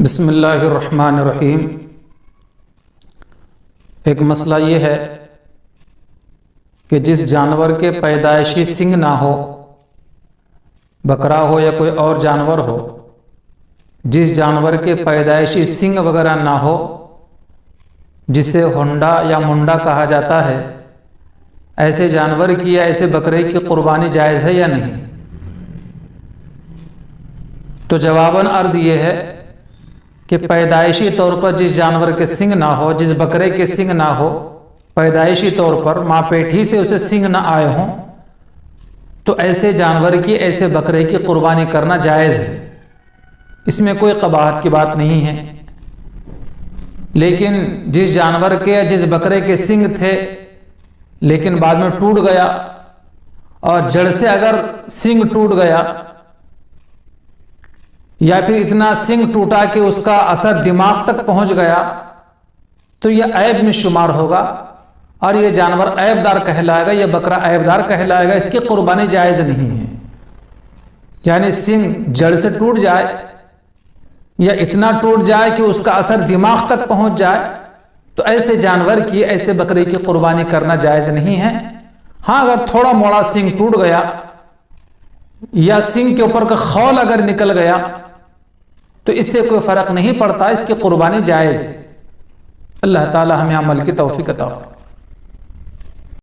بسم اللہ الرحمن الرحیم۔ ایک مسئلہ یہ ہے کہ جس جانور کے پیدائشی سنگ نہ ہو، بکرا ہو یا کوئی اور جانور ہو، جس جانور کے پیدائشی سنگ وغیرہ نہ ہو، جسے ہونڈا یا منڈا کہا جاتا ہے، ایسے جانور کی یا ایسے بکرے کی قربانی جائز ہے یا نہیں؟ تو جواباً عرض یہ ہے کہ پیدائشی طور پر جس جانور کے سنگ نہ ہو، جس بکرے کے سنگ نہ ہو، پیدائشی طور پر ماں پیٹھی سے اسے سنگ نہ آئے ہوں، تو ایسے جانور کی، ایسے بکرے کی قربانی کرنا جائز ہے، اس میں کوئی قباحت کی بات نہیں ہے۔ لیکن جس جانور کے یا جس بکرے کے سنگ تھے لیکن بعد میں ٹوٹ گیا، اور جڑ سے اگر سنگ ٹوٹ گیا یا پھر اتنا سنگ ٹوٹا کہ اس کا اثر دماغ تک پہنچ گیا، تو یہ عیب میں شمار ہوگا اور یہ جانور عیب دار کہلائے گا، یہ بکرا عیب دار کہلائے گا، اس کی قربانی جائز نہیں ہے۔ یعنی سنگ جڑ سے ٹوٹ جائے یا اتنا ٹوٹ جائے کہ اس کا اثر دماغ تک پہنچ جائے، تو ایسے جانور کی، ایسے بکرے کی قربانی کرنا جائز نہیں ہے۔ ہاں، اگر تھوڑا موڑا سنگ ٹوٹ گیا یا سنگ کے اوپر کا خول اگر نکل گیا تو اس سے کوئی فرق نہیں پڑتا، اس کی قربانی جائز ہے۔ اللہ تعالی ہمیں عمل کی توفیق عطا فرمائے۔